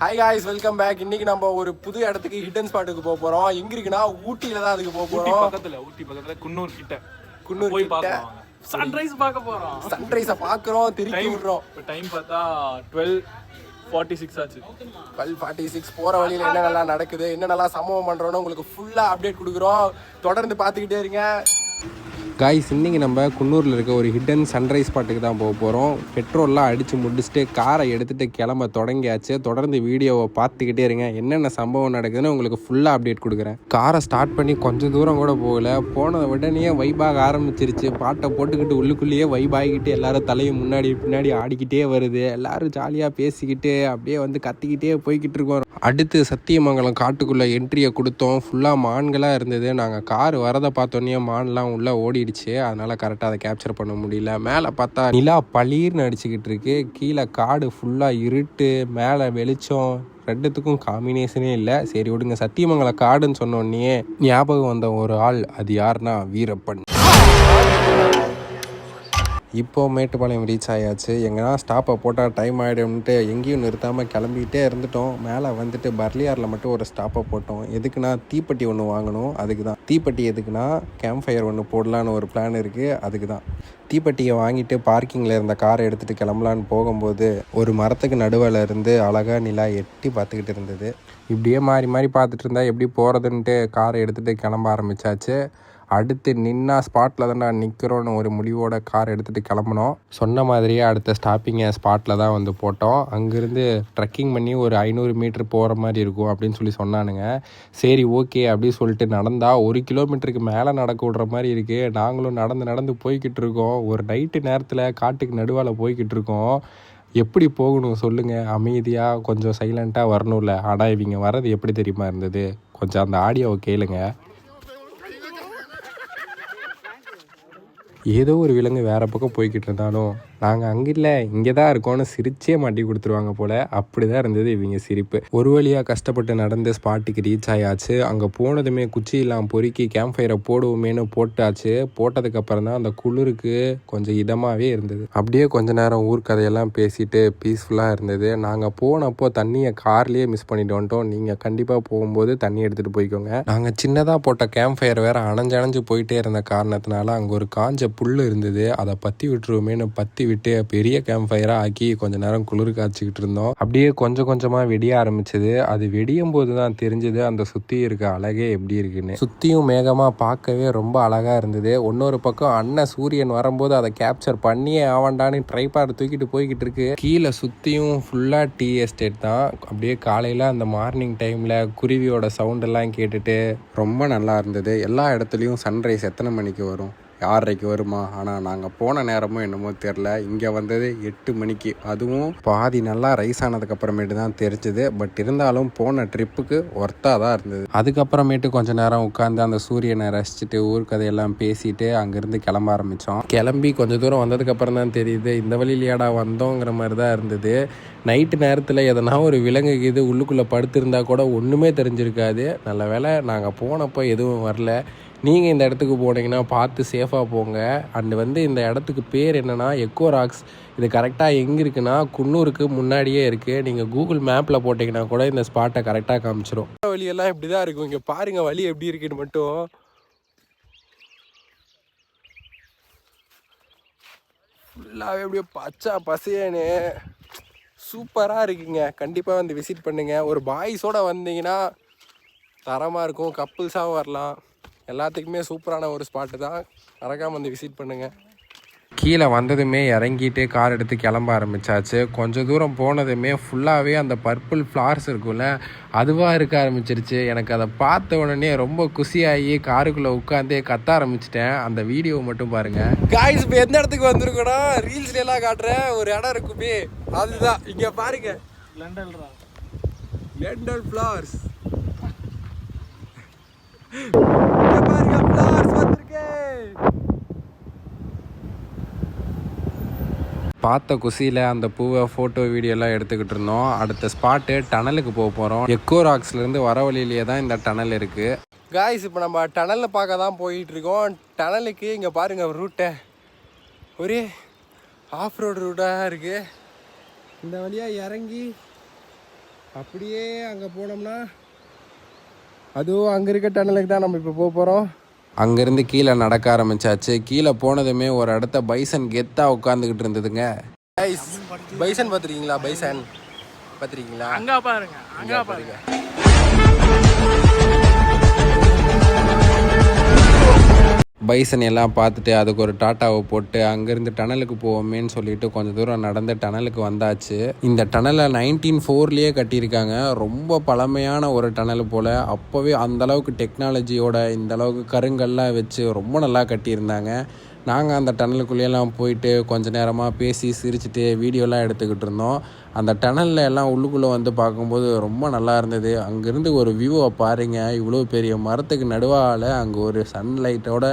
Hi guys, welcome back. இன்னைக்கு நம்ம ஒரு புது இடத்துக்கு ஹிடன் ஸ்பாட்டுக்கு போக போறோம். எங்க இருக்குன்னா ஊட்டியில தான் அதுக்கு போக போறோம். ஊட்டி பக்கத்துல குன்னூர் கிட்ட. போய் பார்க்கலாம். சன்ரைஸ் பார்க்க போறோம். சன்ரைஸை பார்க்குறோம், திருப்பி விடுறோம். இப்போ டைம் பார்த்தா 12:46 ஆச்சு. 12:46. போற வழியில என்னென்னலாம் நடக்குது, என்னென்னலாம் சம்பவம் பண்றோம்னு உங்களுக்கு ஃபுல்லா அப்டேட் கொடுக்குறோம். தொடர்ந்து பார்த்துக்கிட்டே இருங்க காய்ஸ். இன்றைக்கி நம்ம குன்னூரில் இருக்க ஒரு ஹிடன் சன்ரைஸ் ஸ்பாட்டுக்கு தான் போக போகிறோம். பெட்ரோல்லாம் அடித்து முடிச்சுட்டு காரை எடுத்துகிட்டு கிளம்ப தொடங்கியாச்சு. தொடர்ந்து வீடியோவை பார்த்துக்கிட்டே இருங்க. என்னென்ன சம்பவம் நடக்குதுன்னு உங்களுக்கு ஃபுல்லாக அப்டேட் கொடுக்குறேன். காரை ஸ்டார்ட் பண்ணி கொஞ்சம் தூரம் கூட போகல, போனதை உடனே வைபாக ஆரம்பிச்சிருச்சு. பாட்டை போட்டுக்கிட்டு உள்ளுக்குள்ளேயே வைபாகிக்கிட்டு எல்லாரும் தலையும் முன்னாடி பின்னாடி ஆடிக்கிட்டே வருது. எல்லோரும் ஜாலியாக பேசிக்கிட்டு அப்படியே வந்து கத்திக்கிட்டே போய்கிட்டு இருக்கோம். அடுத்து சத்தியமங்கலம் காட்டுக்குள்ளே என்ட்ரியை கொடுத்தோம். ஃபுல்லாக மான்களாக இருந்தது. நாங்கள் கார் வரதை பார்த்தோன்னே மான்லாம் உள்ளே ஓடிடுச்சு. அதனால் கரெக்டாக அதை கேப்சர் பண்ண முடியல. மேலே பார்த்தா நிலா பளீர்னு அடிச்சுக்கிட்டு இருக்கு. கீழே காடு ஃபுல்லாக இருட்டு, மேலே வெளிச்சம். ரெண்டுத்துக்கும் காம்பினேஷனே இல்லை. சரி விடுங்க. சத்தியமங்கலம் காடுன்னு சொன்னோடனே ஞாபகம் வந்த ஒரு ஆள், அது யாருன்னா வீரப்பன். இப்போது மேட்டுப்பாளையம் ரீச் ஆயாச்சு. எங்கன்னா ஸ்டாப்பை போட்டால் டைம் ஆகிடும்ன்ட்டு எங்கேயும் நிறுத்தாமல் கிளம்பிக்கிட்டே இருந்துட்டோம். மேலே வந்துட்டு பர்லியாரில் மட்டும் ஒரு ஸ்டாப்பை போட்டோம். எதுக்குன்னா தீப்பெட்டி ஒன்று வாங்கணும், அதுக்கு தான். தீப்பெட்டி எதுக்குன்னா கேம்ப் ஃபயர் ஒன்று போடலான்னு ஒரு பிளான் இருக்குது, அதுக்கு தான். தீப்பெட்டியை வாங்கிட்டு பார்க்கிங்கில் இருந்த காரை எடுத்துகிட்டு கிளம்பலான்னு போகும்போது ஒரு மரத்துக்கு நடுவில் இருந்து அழகாக நிலா எட்டி பார்த்துக்கிட்டு இருந்தது. இப்படியே மாறி மாறி பார்த்துட்டு இருந்தால் எப்படி போகிறதுன்ட்டு காரை எடுத்துகிட்டு கிளம்ப ஆரம்பித்தாச்சு. அடுத்து நின்னா ஸ்பாட்டில் தான்டா நிற்கிறோன்னு ஒரு முடிவோட கார் எடுத்துகிட்டு கிளம்புனோம். சொன்ன மாதிரியே அடுத்த ஸ்டாப்பிங்கை ஸ்பாட்டில் தான் வந்து போட்டோம். அங்கேருந்து ட்ரெக்கிங் பண்ணி ஒரு 500 மீட்ரு போகிற மாதிரி இருக்கும் அப்படின்னு சொல்லி சொன்னானுங்க. சரி ஓகே அப்படின்னு சொல்லிட்டு நடந்தால் 1 கிலோமீட்டருக்கு மேலே நடக்க விட்ற மாதிரி இருக்குது. நாங்களும் நடந்து போய்கிட்டு இருக்கோம். ஒரு நைட்டு நேரத்தில் காட்டுக்கு நடுவால் போய்கிட்டு இருக்கோம். எப்படி போகணும் சொல்லுங்கள்? அமைதியாக கொஞ்சம் சைலண்ட்டாக வரணும்ல. ஆனால் இவங்க வர்றது எப்படி தெரியுமா இருந்தது? கொஞ்சம் அந்த ஆடியோவை கேளுங்க. ஏதோ ஒரு விலங்கு வேறு பக்கம் போய்கிட்டு இருந்தாலும் நாங்கள் அங்கே இல்லை இங்கே தான் இருக்கோன்னு சிரிச்சே மாட்டி கொடுத்துருவாங்க போல். அப்படி தான் இருந்தது இவங்க சிரிப்பு. ஒரு வழியாக கஷ்டப்பட்டு நடந்து ஸ்பாட்டுக்கு ரீச் ஆயாச்சு. அங்கே போனதுமே குச்சியெல்லாம் பொறுக்கி கேம்ப் ஃபயரை போடுவோமேனு போட்டாச்சு. போட்டதுக்கப்புறம் தான் அந்த குளிருக்கு கொஞ்சம் இதமாகவே இருந்தது. அப்படியே கொஞ்ச நேரம் ஊர் கதையெல்லாம் பேசிட்டு பீஸ்ஃபுல்லாக இருந்தது. நாங்கள் போனப்போ தண்ணியை கார்லேயே மிஸ் பண்ணிட்டு வந்துட்டோம். நீங்கள் கண்டிப்பாக போகும்போது தண்ணி எடுத்துகிட்டு போய்க்கோங்க. நாங்கள் சின்னதாக போட்ட கேம்ப் ஃபயர் வேறு அணைஞ்சு போயிட்டே இருந்த காரணத்தினால அங்கே ஒரு காஞ்ச புல் இருந்தது. அதை பற்றி விட்டுருவோமேனு பற்றி விட்டு பெரிய கேம்ப் ஃபயராக ஆக்கி கொஞ்ச நேரம் குளிர் காய்ச்சிக்கிட்டு இருந்தோம். அப்படியே கொஞ்சமாக வெடிய ஆரம்பிச்சது. அது வெடியும் போது தான் தெரிஞ்சது அந்த சுற்றி இருக்க அழகே எப்படி இருக்குன்னு. சுற்றியும் மேகமாக பார்க்கவே ரொம்ப அழகாக இருந்தது. இன்னொரு பக்கம் அண்ணன் சூரியன் வரும்போது அதை கேப்சர் பண்ணியே ஆவாண்டான்னு ட்ரைபாட் தூக்கிட்டு போய்கிட்டு இருக்கு. கீழே சுற்றியும் ஃபுல்லாக டீ எஸ்டேட் தான். அப்படியே காலையில் அந்த மார்னிங் டைமில் குருவியோட சவுண்டெல்லாம் கேட்டுட்டு ரொம்ப நல்லா இருந்தது. எல்லா இடத்துலையும் சன்ரைஸ் எத்தனை மணிக்கு வரும், 6:30க்கு வருமா? ஆனால் நாங்கள் போன நேரமும் என்னமோ தெரில. இங்கே வந்தது 8 மணிக்கு. அதுவும் பாதி நல்லா ரைஸ் ஆனதுக்கப்புறமேட்டு தான் தெரிஞ்சுது. பட் இருந்தாலும் போன ட்ரிப்புக்கு ஒர்த்தாக தான் இருந்தது. அதுக்கப்புறமேட்டு கொஞ்சம் நேரம் உட்காந்து அந்த சூரியனை ரசிச்சுட்டு ஊர் கதையெல்லாம் பேசிட்டு அங்கேருந்து கிளம்ப ஆரம்பித்தோம். கிளம்பி கொஞ்சம் தூரம் வந்ததுக்கப்புறம் தான் தெரியுது இந்த வழியிலேயாடா வந்தோங்கிற மாதிரி தான் இருந்தது. நைட்டு நேரத்தில் எதனா ஒரு விலங்கு இது உள்ளுக்குள்ளே படுத்திருந்தா கூட ஒன்றுமே தெரிஞ்சிருக்காது. நல்ல வேளை நாங்கள் போனப்போ எதுவும் வரல. நீங்கள் இந்த இடத்துக்கு போனீங்கன்னா பார்த்து சேஃபாக போங்க. அண்டு வந்து இந்த இடத்துக்கு பேர் என்னென்னா எக்கோ ராக்ஸ். இது கரெக்டாக எங்கே இருக்குன்னா குன்னூருக்கு முன்னாடியே இருக்குது. நீங்கள் கூகுள் மேப்பில் போட்டிங்கன்னா கூட இந்த ஸ்பாட்டை கரெக்டாக காமிச்சிரும். வழியெல்லாம் இப்படி தான் இருக்கும். இங்கே பாருங்கள் வழி எப்படி இருக்குன்னு மட்டும். ஃபுல்லாகவே எப்படியோ பச்சை பசேன்னு சூப்பராக இருக்குங்க. கண்டிப்பாக வந்து விசிட் பண்ணுங்கள். ஒரு பாய்ஸோடு வந்தீங்கன்னா தரமாக இருக்கும். கப்புள்ஸாகவும் வரலாம். எல்லாத்துக்குமே சூப்பரான ஒரு ஸ்பாட்டு தான். மறக்காமல் வந்து விசிட் பண்ணுங்கள். கீழே வந்ததுமே இறங்கிட்டு கார் எடுத்து கிளம்ப ஆரம்பித்தாச்சு. கொஞ்சம் தூரம் போனதுமே ஃபுல்லாகவே அந்த பர்பிள் ஃப்ளார்ஸ் இருக்கும்ல, அதுவாக இருக்க ஆரம்பிச்சிருச்சு. எனக்கு அதை பார்த்த உடனே ரொம்ப குஷியாகி காருக்குள்ளே உட்காந்தே கத்த ஆரம்பிச்சிட்டேன். அந்த வீடியோவை மட்டும் பாருங்கள். காய்ஸ், இப்போ எந்த இடத்துக்கு வந்திருக்கோன்னா ரீல்ஸ்ல எல்லாம் காட்டுறேன் ஒரு இடம் இருக்குமே, அதுதான். இங்கே பாருங்க, லெண்டல் ஃப்ளார்ஸ். பார்த்த குசியில் அந்த பூவை ஃபோட்டோ வீடியோலாம் எடுத்துக்கிட்டு இருந்தோம். அடுத்த ஸ்பாட்டு டனலுக்கு போக போகிறோம். எக்கோ ராக்ஸ்லேருந்து வர வழியிலேயே தான் இந்த டனல் இருக்குது. காய்ஸ், இப்போ நம்ம டனலில் பார்க்க தான் போயிட்டுருக்கோம். டனலுக்கு இங்கே பாருங்கள் ரூட்டை, ஒரே ஆஃப் ரோடு ரூட்டாக இருக்குது. இந்த வழியாக இறங்கி அப்படியே அங்கே போனோம்னா அதுவும் அங்கே இருக்க டனலுக்கு தான் நம்ம இப்போ போக போகிறோம். அங்கேருந்து கீழே நடக்க ஆரம்பிச்சாச்சு. கீழே போனதுமே ஒரு இடத்த பைசன் கெத்தாக உட்காந்துக்கிட்டு இருந்ததுங்க. பைசன் பார்த்துருக்கீங்களா? பைசன் பார்த்துருக்கீங்களா? அங்கே பாருங்க, அங்கே பாருங்க. பைசன் எல்லாம் பார்த்துட்டு அதுக்கு ஒரு டாட்டாவை போட்டு அங்கேருந்து டனலுக்கு போவோமேன்னு சொல்லிட்டு கொஞ்சம் தூரம் நடந்து டனலுக்கு வந்தாச்சு. இந்த டனலை 1904 கட்டியிருக்காங்க. ரொம்ப பழமையான ஒரு டனல் போல். அப்போவே அந்தளவுக்கு டெக்னாலஜியோட இந்தளவுக்கு கருங்கல்லாம் வச்சு ரொம்ப நல்லா கட்டியிருந்தாங்க. நாங்கள் அந்த டனலுக்குள்ளேயெல்லாம் போயிட்டு கொஞ்ச நேரமாக பேசி சிரிச்சுட்டு வீடியோலாம் எடுத்துக்கிட்டு இருந்தோம். அந்த டனலில் எல்லாம் உள்ளுக்குள்ளே வந்து பார்க்கும்போது ரொம்ப நல்லா இருந்தது. அங்கேருந்து ஒரு வியூவை பாருங்கள். இவ்வளோ பெரிய மரத்துக்கு நடுவால் அங்கே ஒரு சன்லைட்டோட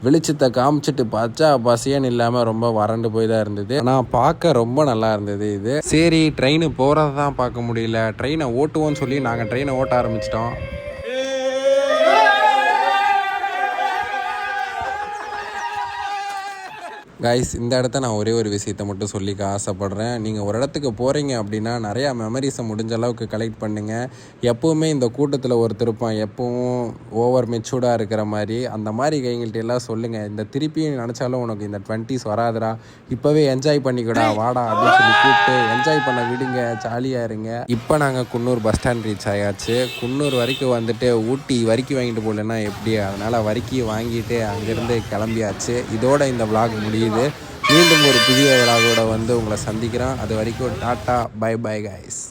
வெளிச்சத்தை காமிச்சிட்டு பச்சா பசியன்னு இல்லாமல் ரொம்ப வறண்டு போய் தான் இருந்தது. ஆனால் பார்க்க ரொம்ப நல்லா இருந்தது இது. சரி, ட்ரெயின் போகிறத தான் பார்க்க முடியல, ட்ரெயினை ஓட்டுவோன்னு சொல்லி நாங்கள் ட்ரெயினை ஓட்ட ஆரம்பிச்சிட்டோம். கைஸ், இந்த இடத்த நான் ஒரே ஒரு விஷயத்தை மட்டும் சொல்லிக்க ஆசைப்பட்றேன். நீங்கள் ஒரு இடத்துக்கு போகிறீங்க அப்படின்னா நிறையா மெமரிஸை முடிஞ்ச அளவுக்கு கலெக்ட் பண்ணுங்கள். எப்போவுமே இந்த கூட்டத்தில் ஒருத்தர் இருப்பான், எப்பவும் ஓவர் மெச்சூர்டாக இருக்கிற மாதிரி. அந்த மாதிரி கைங்கள்ட்ட எல்லாம் சொல்லுங்கள், இந்த திருப்பியும் நினச்சாலும் உனக்கு இந்த 20s வராதுடா, இப்போவே என்ஜாய் பண்ணிக்கூடா வாடா அப்படின்னு சொல்லி கூப்பிட்டு என்ஜாய் பண்ண விடுங்க, ஜாலியாக இருங்க. இப்போ நாங்கள் குன்னூர் பஸ் ஸ்டாண்ட் ரீச் ஆயாச்சு. குன்னூர் வரைக்கும் வந்துட்டு ஊட்டி வரிக்கி வாங்கிட்டு போகலன்னா எப்படி, அதனால் வரிக்கி வாங்கிட்டு அங்கேருந்து கிளம்பியாச்சு. இதோட இந்த vlog முடியுது. மீண்டும் ஒரு புதிய விழாவோட வந்து உங்களை சந்திக்கிறேன். அது வரைக்கும் டாட்டா, பை பை கைஸ்.